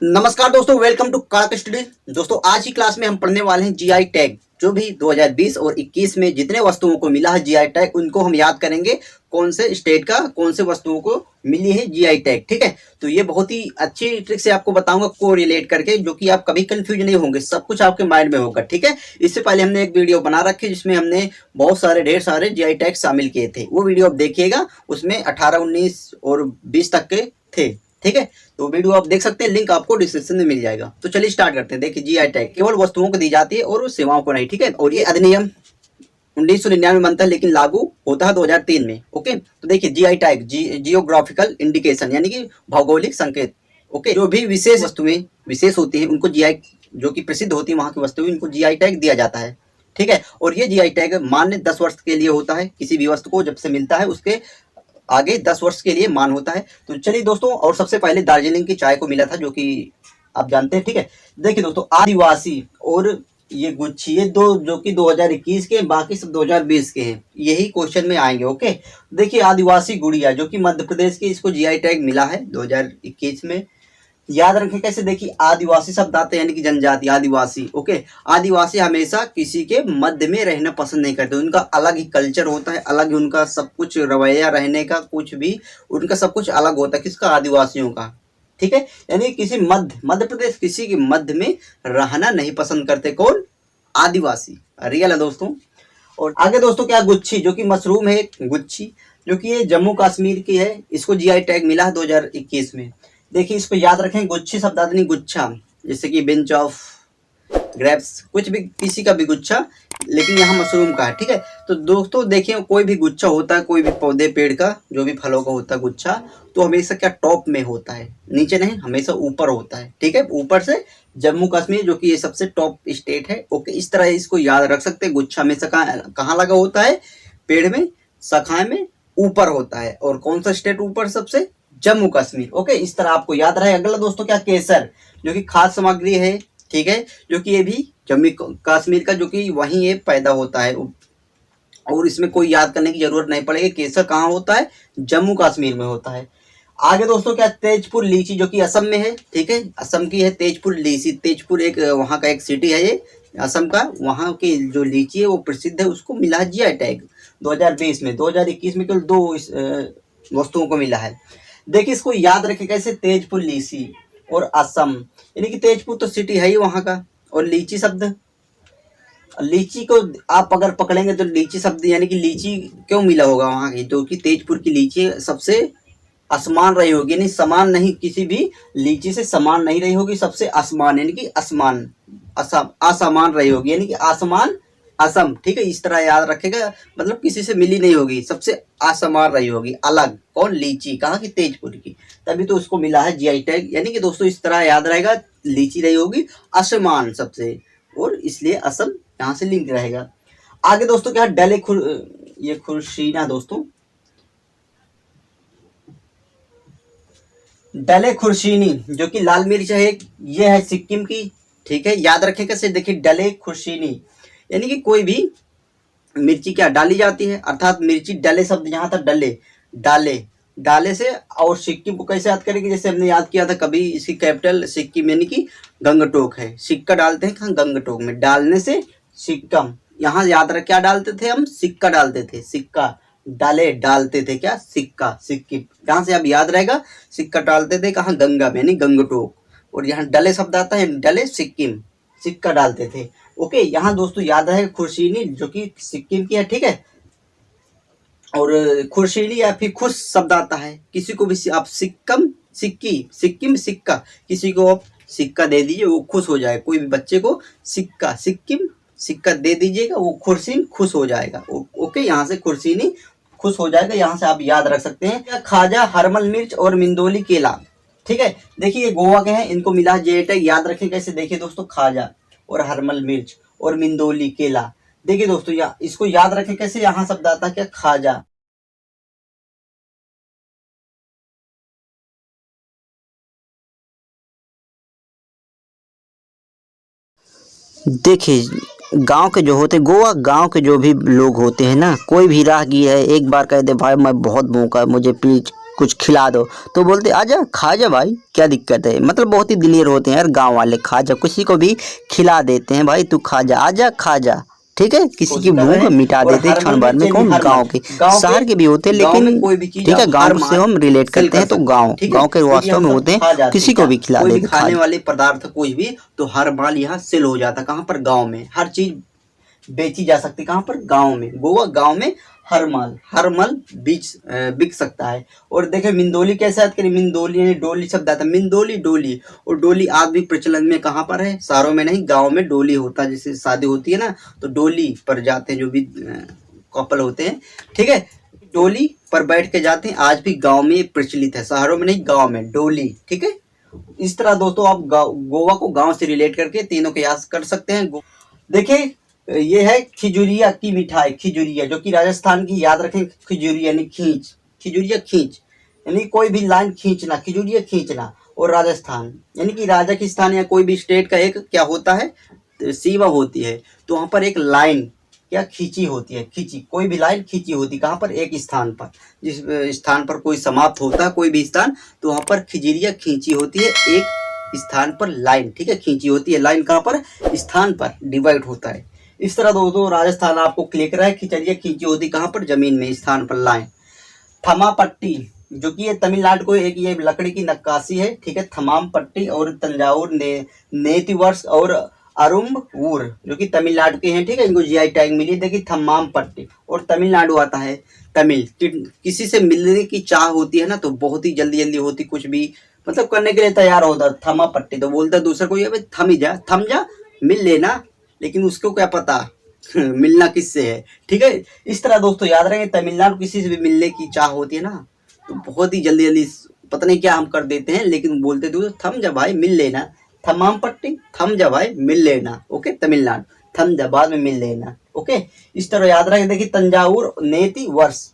नमस्कार दोस्तों, welcome to कारक स्टडी। दोस्तों आज की क्लास में हम पढ़ने वाले हैं जीआई टैग। जो भी 2020 और 21 में जितने वस्तुओं को मिला है जीआई टैग, उनको हम याद करेंगे कौन से स्टेट का कौन से वस्तुओं को मिली है जीआई टैग। ठीक है, तो ये बहुत ही अच्छी ट्रिक से आपको बताऊंगा को रिलेट करके, जो कि आप कभी कंफ्यूज नहीं होंगे, सब कुछ आपके माइंड में होगा। ठीक है, इससे पहले हमने एक वीडियो बना रखी जिसमें हमने बहुत सारे ढेर सारे जीआई टैग शामिल किए थे। वो वीडियो आप देखिएगा, उसमें 18, 19 और 20 तक के थे। ठीक है, तो वीडियो आप देख सकते हैं, लिंक आपको डिस्क्रिप्शन में मिल जाएगा। तो चलिए स्टार्ट करते हैं। देखिए, जीआई टैग केवल वस्तुओं को दी जाती है और सेवाओं को नहीं। ठीक है, और ये अधिनियम 1999 में बनता है, लेकिन लागू होता है 2003 में। ओके, तो देखिए जीआई टैग जियोग्राफिकल इंडिकेशन यानी कि भौगोलिक संकेत। ओके, जो भी विशेष वस्तुएं विशेष होती हैं उनको जीआई, जो कि प्रसिद्ध होती है वहां की वस्तुएं, इनको जीआई टैग दिया जाता है। ठीक है, और ये जीआई टैग मान्य 10 वर्ष के लिए होता है। किसी भी वस्तु को जब से मिलता है उसके आगे 10 वर्ष के लिए मान होता है। तो चलिए दोस्तों, और सबसे पहले दार्जिलिंग की चाय को मिला था, जो कि आप जानते हैं। ठीक है, देखिए दोस्तों, आदिवासी और ये गुच्छी, ये दो जो कि 2021 के, बाकी सब 2020 के हैं, यही क्वेश्चन में आएंगे। ओके, देखिए आदिवासी गुड़िया जो कि मध्य प्रदेश की, इसको जीआई टैग मिला है 2021 में। याद रखें कैसे, देखिए आदिवासी शब्द आते हैं यानी कि जनजाति, आदिवासी। ओके, आदिवासी हमेशा किसी के मध्य में रहना पसंद नहीं करते। उनका अलग ही कल्चर होता है, अलग ही उनका सब कुछ रवैया, रहने का कुछ भी उनका सब कुछ अलग होता है। किसका? आदिवासियों का। ठीक है, यानी किसी मध्य प्रदेश किसी के मध्य में रहना नहीं पसंद करते। कौन? आदिवासी। रियल है दोस्तों। और आगे दोस्तों क्या, गुच्छी जो कि मशरूम है, गुच्छी जो कि ये जम्मू कश्मीर की है, इसको जीआई टैग मिला है 2021 में। देखिए इसको याद रखें, गुच्छी शब्दावली गुच्छा, जैसे कि बेंच ऑफ ग्रेप्स, कुछ भी, किसी का भी गुच्छा, लेकिन यहाँ मशरूम का है। ठीक है, तो दोस्तों देखिए, कोई भी गुच्छा होता है, कोई भी पौधे पेड़ का जो भी फलों का होता है गुच्छा, तो हमेशा क्या टॉप में होता है, नीचे नहीं, हमेशा ऊपर होता है। ठीक है, ऊपर से जम्मू कश्मीर जो कि ये सबसे टॉप स्टेट है। ओके, इस तरह इसको याद रख सकते हैं। गुच्छा हमेशा कहाँ लगा होता है? पेड़ में, शाखाएं में ऊपर होता है। और कौन सा स्टेट ऊपर? सबसे जम्मू कश्मीर। ओके, इस तरह आपको याद रहे। अगला दोस्तों क्या, केसर जो कि खाद्य सामग्री है। ठीक है, जो कि ये भी जम्मू कश्मीर का, जो कि वहीं ये पैदा होता है, और इसमें कोई याद करने की जरूरत नहीं पड़ेगी। केसर कहाँ होता है? जम्मू कश्मीर में होता है। आगे दोस्तों क्या, तेजपुर लीची जो कि असम में है। ठीक है, असम की है तेजपुर लीची। तेजपुर एक वहाँ का एक सिटी है, ये असम का। वहाँ की जो लीची है वो प्रसिद्ध है, उसको मिला है जीआई टैग 2020 में। 2021 में केवल 2 वस्तुओं को मिला है। देखिए इसको याद रखें कैसे, तेजपुर लीची और असम, यानी कि तेजपुर तो सिटी है ही वहाँ का, और लीची शब्द, लीची को आप अगर पकड़ेंगे तो लीची शब्द यानी कि लीची क्यों मिला होगा वहाँ की, जो कि तेजपुर की लीची सबसे असमान रही होगी, यानी समान नहीं, किसी भी लीची से समान नहीं रही होगी, सबसे असमान यानी कि असमान, असमान रही होगी, यानी कि आसमान असम। ठीक है, इस तरह याद रखेगा, मतलब किसी से मिली नहीं होगी, सबसे असमान रही होगी, अलग। कौन? लीची। कहाँ की? तेजपुर की, तभी तो उसको मिला है जीआई टैग। यानी कि दोस्तों इस तरह याद रहेगा, लीची रही होगी असमान सबसे, और इसलिए असम यहाँ से लिंक रहेगा। आगे दोस्तों क्या, ये खुर्शीना दोस्तों, डले खुर्शीनी जो कि लाल मिर्च है, ये है सिक्किम की। ठीक है, याद रखें कैसे, देखिए डले खुर्शीनी यानी कि कोई भी मिर्ची क्या डाली जाती है, अर्थात मिर्ची। डले शब्द यहाँ था, डले, डाले, डाले से। और सिक्किम को कैसे याद करेंगे, जैसे हमने याद किया था कभी, इसकी कैपिटल सिक्किम यानी कि गंगटोक है। सिक्का डालते हैं कहाँ? गंगटोक में। डालने से सिक्कम, यहाँ याद रख, क्या डालते थे हम? सिक्का डालते थे, सिक्का। डाले, डालते थे क्या? सिक्का, सिक्किम। यहाँ से अब याद रहेगा, सिक्का डालते थे कहाँ? गंगा में, यानी गंगटोक। और यहाँ डले शब्द आता है, डले सिक्किम, सिक्का डालते थे। ओके, यहाँ दोस्तों याद है खुर्शीनी जो कि सिक्किम की है। ठीक है, और खुर्शीनी या फिर खुश शब्द आता है, किसी को भी आप सिक्कम, सिक्की, सिक्किम, सिक्का, किसी को आप सिक्का दे दीजिए वो खुश हो जाए। कोई भी बच्चे को सिक्का, सिक्किम, सिक्का दे दीजिएगा, वो खुर्शीन खुश हो जाएगा। ओके, यहाँ से खुर्शीनी खुश हो जाएगा, यहाँ से आप याद रख सकते हैं। खाजा, हरमल मिर्च और मिंदोली केला। ठीक है, देखिए ये गोवा के हैं, इनको मिला जीआई टैग। याद रखें कैसे, देखिए दोस्तों, खाजा और हरमल मिर्च और मिंदोली केला। देखिए दोस्तों, इसको याद रखें कैसे, यहाँ शब्द आता है क्या? खाजा। देखिए गांव के जो होते, गोवा गांव के जो भी लोग होते हैं ना, कोई भी राहगीर है, एक बार कह दे भाई मैं बहुत भूखा, मुझे प्लीज कुछ खिला दो तो बोलते आजा खा जा भाई, क्या दिक्कत है। मतलब बहुत ही दिलेर होते हैं यार गांव वाले, खा जा, किसी को भी खिला देते हैं भाई, तू खा जा, आजा खा जा, ठीक है। किसी की भूख मिटा देते हैं क्षण भर में। कौन? गांव के, शहर के भी होते हैं लेकिन कोई भी चीज ठीक है, गांव से हम रिलेट करते हैं तो गांव के वास्तव में होते हैं, किसी को भी खिला देते, खाने वाले पदार्थ कोई भी, तो हर माल यहाँ सेल हो जाता। कहाँ पर? गांव में हर चीज बेची जा सकती। कहाँ पर? गांव में। गोवा गांव में हर माल बिक सकता है। और देखे मिंदोली कैसे याद करें? मिंदोली यानी डोली शब्द आता है, मिंदोली डोली। और डोली आज भी प्रचलन में कहाँ पर है? शहरों में नहीं, गांव में डोली होता है। जैसे शादी होती है ना तो डोली पर जाते हैं जो भी कपल होते हैं, ठीक है, डोली पर बैठ के जाते हैं। आज भी गांव में प्रचलित है, शहरों में नहीं, गांव में डोली, ठीक है। इस तरह दोस्तों आप गोवा को गांव से रिलेट करके तीनों के याद कर सकते हैं। देखिए ये है खिजुरिया की मिठाई, खिजुरिया जो कि राजस्थान की, याद रखें, खिजुरिया यानी खींच, खिजुरिया खींच यानी कोई भी लाइन खींचना, खिजुरिया खींचना। और राजस्थान यानी कि राजस्थान या कोई भी स्टेट का एक क्या होता है? सीमा होती है। तो वहां पर एक लाइन क्या खींची होती है, खींची, कोई भी लाइन खींची होती। कहाँ पर? एक स्थान पर, जिस स्थान पर कोई समाप्त होता है कोई भी स्थान, तो वहां पर खिजुरिया खींची होती है, एक स्थान पर लाइन, ठीक है, खींची होती है। लाइन कहाँ पर? स्थान पर डिवाइड होता है। इस तरह दोस्तों राजस्थान आपको क्लिक रहा है, खिचड़िया खींची होती कहाँ पर? जमीन में, स्थान पर, लाइन। थमा पट्टी जो कि ये तमिलनाडु को एक ये लकड़ी की नक्काशी है, ठीक है, थमाम पट्टी। और तंजावुर नेतिवर्ष और अरुम्बूर जो कि तमिलनाडु के हैं, ठीक है, इनको जीआई टैग मिली। देखिए थमाम पट्टी और तमिलनाडु आता है। तमिल, किसी से मिलने की चाह होती है ना तो बहुत ही जल्दी जल्दी होती, कुछ भी मतलब करने के लिए तैयार होता। थमा पट्टी तो बोलता दूसरे को, ये थम जा, मिल लेना, लेकिन उसको क्या पता मिलना किससे है, ठीक है। इस तरह दोस्तों याद रखें, तमिलनाडु किसी से भी मिलने की चाह होती है ना तो बहुत ही जल्दी जल्दी पता नहीं क्या हम कर देते हैं, लेकिन बोलते दूसरे थम जा भाई मिल लेना, थमाम पट्टी, थम जा भाई मिल लेना, ओके। तमिलनाडु, थम जा बाद में मिल लेना, ओके। इस तरह याद रखें। देखिए तंजावुर नेति वर्ष,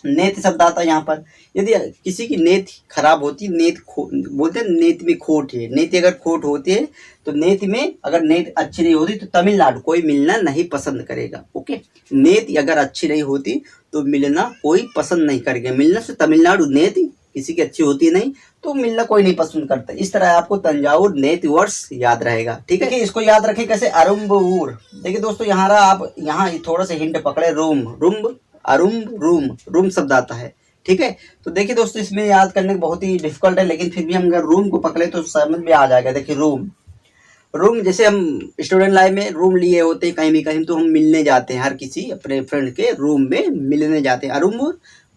नेति शब्द आता है यहाँ पर। यदि किसी की नेति खराब होती, बोलते हैं नेति में खोट है, नेति अगर खोट होती है तो नेति में अगर नेति अच्छी नहीं होती तो तमिलनाडु कोई मिलना नहीं पसंद करेगा, ओके। नेति अगर अच्छी नहीं होती तो मिलना कोई पसंद नहीं करेगा। मिलना से तमिलनाडु, नेति किसी की अच्छी होती नहीं तो मिलना कोई नहीं पसंद करता। इस तरह आपको तंजावुर नेति वर्ष याद रहेगा, ठीक है। इसको याद रखें कैसे? अरुम्बूर। देखिए दोस्तों आप यहाँ थोड़ा सा हिंट पकड़े, रूम शब्द आता है, ठीक है। तो देखिए दोस्तों इसमें याद करने बहुत ही डिफिकल्ट है, लेकिन फिर भी हम अगर रूम को पकड़े तो समझ में आ जाएगा। देखिए रूम जैसे हम स्टूडेंट लाइफ में रूम लिए होते हैं कहीं भी कहीं, तो हम मिलने जाते हैं, हर किसी अपने फ्रेंड के रूम में मिलने जाते हैं।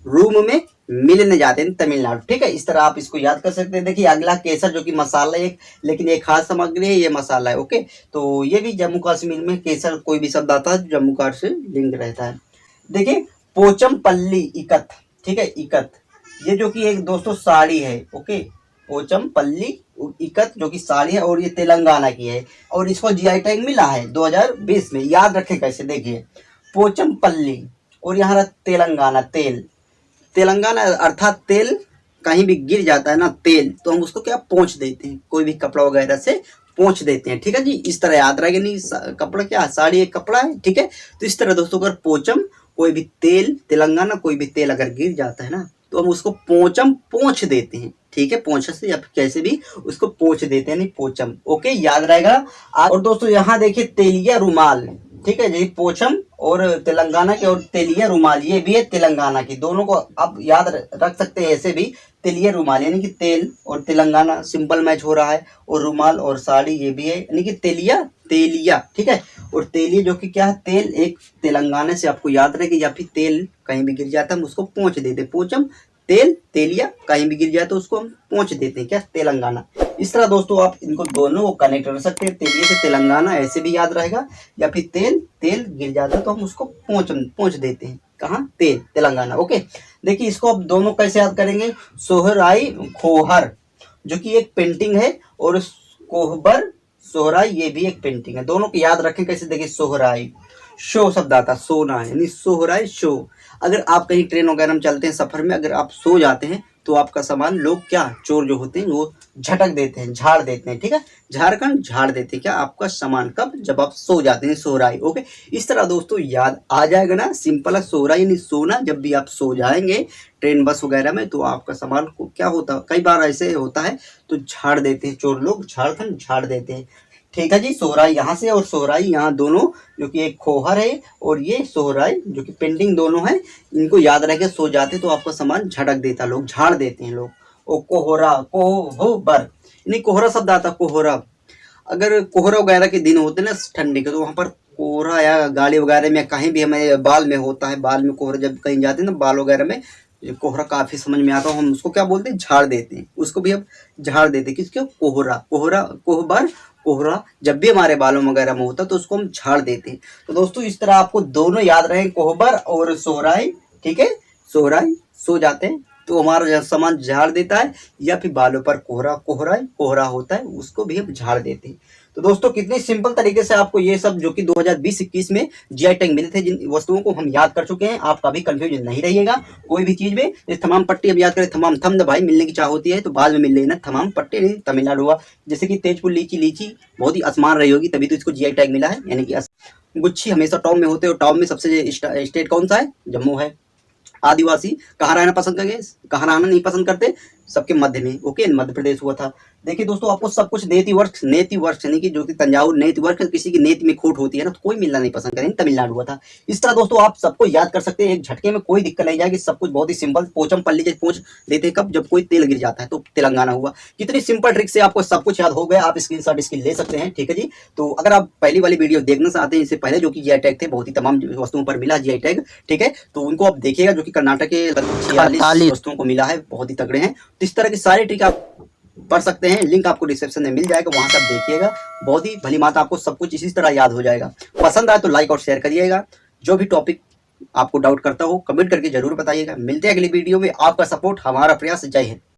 रूम में मिलने जाते हैं तमिलनाडु, ठीक है। इस तरह आप इसको याद कर सकते हैं। देखिए अगला केसर जो कि मसाला एक, लेकिन एक खास सामग्री है, ये मसाला है, ओके। तो ये भी जम्मू कश्मीर में केसर कोई भी शब्द आता है जम्मू कश्मीर से लिंक रहता है। देखिए पोचमपल्ली इकत, ठीक है, इकत ये जो कि एक दोस्तों साड़ी है, ओके। पोचमपल्ली इकत जो कि साड़ी है और ये तेलंगाना की है और इसको जीआई टैग मिला है 2020 में। याद रखें कैसे? देखिए पोचमपल्ली और यहाँ तेलंगाना, तेलंगाना अर्थात तेल, कहीं भी गिर जाता है ना तेल तो हम उसको क्या पोंछ देते हैं, कोई भी कपड़ा वगैरह से पोंछ देते हैं, ठीक है जी। इस तरह याद रहेगा, नहीं कपड़ा क्या, साड़ी एक कपड़ा है, ठीक है। तो इस तरह दोस्तों अगर पोचम कोई भी तेल, तेलंगाना कोई भी तेल अगर गिर जाता है ना तो हम उसको पोंछ देते हैं, ठीक है, पोंछ से या कैसे भी उसको पोंछ देते हैं, नहीं पोचम, ओके, याद रहेगा। और दोस्तों यहाँ देखिए तेलिया रुमाल, ठीक है जी, पोचम और तेलंगाना के, और तेलिया रुमाल ये भी है तेलंगाना की। दोनों को आप याद रख सकते हैं ऐसे भी, तेलिया रुमाल यानी कि तेल और तेलंगाना सिंपल मैच हो रहा है, और रुमाल और साड़ी ये भी है यानी कि तेलिया, ठीक है। और तेलिया जो कि क्या है, तेल एक तेलंगाना से आपको याद रहे कि या फिर तेल कहीं भी गिर जाता है हम उसको पोंछ देते, पोचम तेल, तेलिया कहीं भी गिर जाए तो उसको हम पोंछ देते हैं, क्या, तेलंगाना। इस तरह दोस्तों आप इनको दोनों को कनेक्ट कर सकते हैं, तेलिया से तेलंगाना ऐसे भी याद रहेगा, या फिर तेल गिर जाता है तो हम उसको पोंछ देते हैं, कहाँ, तेलंगाना, ओके। देखिए इसको आप दोनों कैसे याद करेंगे? सोहराई खोहर जो कि एक पेंटिंग है, और कोहबर सोहराई ये भी एक पेंटिंग है। दोनों को याद रखें कैसे? देखिए सोहराई, शो शब्द आता, सोना है, यानी सोहराई शो। अगर आप कहीं ट्रेन वगैरह में चलते हैं सफर में, अगर आप सो जाते हैं तो आपका सामान लोग क्या चोर जो होते हैं वो झटक देते हैं, झाड़ देते हैं, ठीक है, झारखंड झाड़ देते हैं क्या आपका सामान, कब, जब आप सो जाते हैं, सोराई। ओके, इस तरह दोस्तों याद आ जाएगा ना, सिंपल है, सोराई यानी सोना। जब भी आप सो जाएंगे ट्रेन बस वगैरह में तो आपका सामान को क्या होता है, कई बार ऐसे होता है तो झाड़ देते हैं चोर लोग, झारखंड झाड़ देते हैं। ठीक है जी, सोहराई यहाँ से और सोहराई यहाँ, दोनों जो कि एक खोहर है और ये सोहराई जो कि पेंडिंग दोनों है, इनको याद रह के सो जाते तो आपका सामान झटक देता, लोग झाड़ देते हैं लोग। और कोहरा, कोहबर, नहीं कोहरा शब्द आता, कोहरा। अगर कोहरा वगैरह के दिन होते हैं ना ठंडी के, तो वहाँ पर कोहरा या गाड़ी वगैरह में कहीं भी हमें बाल में होता है, बाल में कोहरा जब कहीं जाते हैं ना बाल वगैरह में, कोहरा काफी समझ में आता है, हम उसको क्या बोलते हैं, झाड़ देते हैं, उसको भी हम झाड़ देते हैं। किसको, कोहरा, कोहरा, कोहबर, कोहरा जब भी हमारे बालों वगैरह में होता तो उसको हम झाड़ देते हैं। तो दोस्तों इस तरह आपको दोनों याद रहे, कोहबर और सोहराई, ठीक है, सोहराई सो जाते हैं तो हमारा सामान झाड़ देता है, या फिर बालों पर कोहरा, कोहराई कोहरा होता है उसको भी हम झाड़ देते हैं। तो दोस्तों कितनी सिंपल तरीके से आपको ये सब जो कि 2020-21 में जीआई टैग मिले थे, जिन वस्तुओं को हम याद कर चुके हैं, आपका भी कंफ्यूजन नहीं रहिएगा कोई भी चीज में। इस तमाम पट्टी अब याद करें, तमाम थम भाई मिलने की चाह होती है तो बाद में मिल लेना, तमाम पट्टी नहीं, तमिलनाडु हुआ, जैसे कि तेजपुर लीची, लीची बहुत ही आसमान रही होगी तभी तो इसको जीआई टैग मिला है, यानी कि गुच्छी हमेशा टॉप में होते हैं, और टॉप में सबसे स्टेट कौन सा है, जम्मू है। आदिवासी कहाँ रहना पसंद करेंगे, कहाँ रहना नहीं पसंद करते, सबके मध्य में, ओके, मध्य प्रदेश हुआ था। देखिए दोस्तों आपको सब कुछ नेति वर्ष यानी कि जो कि तंजावुर नेति वर्ष, किसी की नेति में खोट होती है ना तो कोई मिलना नहीं पसंद करेंगे, तमिलनाडु हुआ था। इस तरह दोस्तों आप सबको याद कर सकते हैं एक झटके में, कोई दिक्कत नहीं जाएगी, सब कुछ बहुत ही सिंपल। पोचम पल्ली जैसे पोच देते हैं कब, जब कोई तेल गिर जाता है, तो तेलंगाना हुआ। कितनी सिंपल ट्रिक से आपको सब कुछ याद हो गया, आप स्क्रीनशॉट इसकी ले सकते हैं, ठीक है जी। तो अगर आप पहली वाली वीडियो देखना चाहते हैं, इससे पहले जो कि जीआई टैग थे, बहुत ही तमाम वस्तुओं पर मिला जीआई टैग, ठीक है, तो उनको आप देखिएगा, जो कि कर्नाटक के 46 वस्तुओं को मिला है, बहुत ही तगड़े हैं। तो इस तरह की सारी ट्रिक आप पढ़ सकते हैं, लिंक आपको डिस्क्रिप्शन में मिल जाएगा, वहां से आप देखिएगा, बहुत ही भली बात, आपको सब कुछ इसी तरह याद हो जाएगा। पसंद आए तो लाइक और शेयर करिएगा, जो भी टॉपिक आपको डाउट करता हो कमेंट करके जरूर बताइएगा। मिलते हैं अगली वीडियो में, आपका सपोर्ट हमारा प्रयास, जय हिंद।